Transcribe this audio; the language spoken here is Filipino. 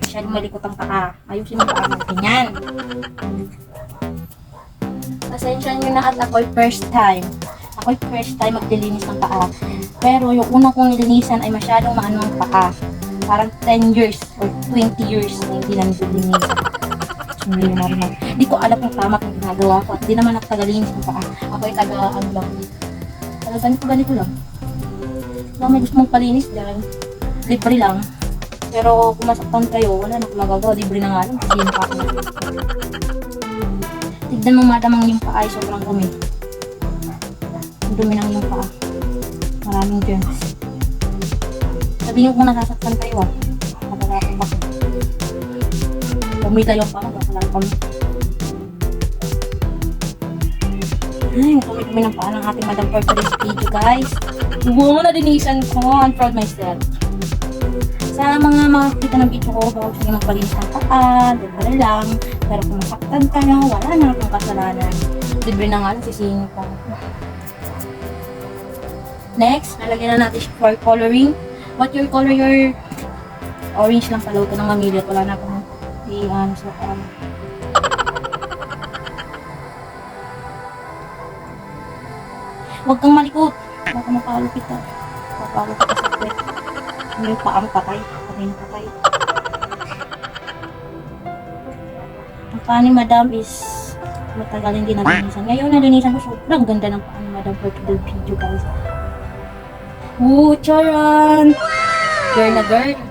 masyadong malikot ang paa. Ayusin mo paa mo. Ganyan. Pasensya nyo na at ako'y first time. Ako'y first time maglilinis ng paa. Pero yung unang kong nilinisan ay masyadong maano ang paa. Parang 10 years or 20 years na hindi namin nilinisan. Sumili na rin. Hindi ko alam kung tama kung ginagawa ko. At hindi naman ako tagalinis ng paa. Ako'y taga-ano lang. Ganito lang. Kung may gusto mong palinis dyan, libre lang. Pero kung masaktan kayo, wala na akong magagawa. Libre na nga lang. Hindi yung paa natin. Tignan mo madamang yung paa ay sobrang dumi. Ang dumi ng yung paa. Maraming germs. Sabihin kung nasasaktan kayo Matagal akong bakit. Bumita yung paa. Bakalan kami. Ay, kami ng paa ng ating Madam for today's video, guys. Wow, nadinisan ko. I'm proud myself. Sa mga makakita ng video ko, baka gusto nyo magpalinis ng paa, libre lang. Pero kung masaktan ka na, wala na akong kasalanan. Libre na nga, sisihin ko. Next, nalagyan na natin siya for coloring. What your color? Your orange lang pala. Ito ng mamili. Wala na akong iyan sa paa. Huwag kang malikot. Baka mapalo kita. Mapalo kita sa kwet. Hindi yung paang patay. Patay na patay. Ang paa ni Madam is matagal hindi nalinisan. Ngayon nalinisan ko. Sobrang ganda ng paa ni Madam for today's video, guys. Ooh, charan! Girl na girl.